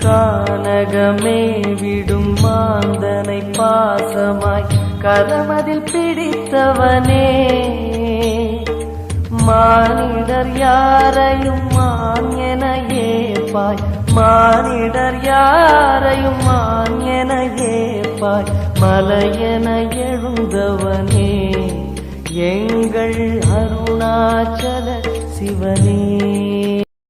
கானகமே விடும் மாந்தனை பாசமாய் கரமதில் பிடித்தவனே, மானிடர் யாரையும் மான் என ஏற்பாய், மானிடர் யாரையும் மான் என ஏற்பாய், மலையென எழுந்தவனே எங்கள் அருணாச்சல சிவனே.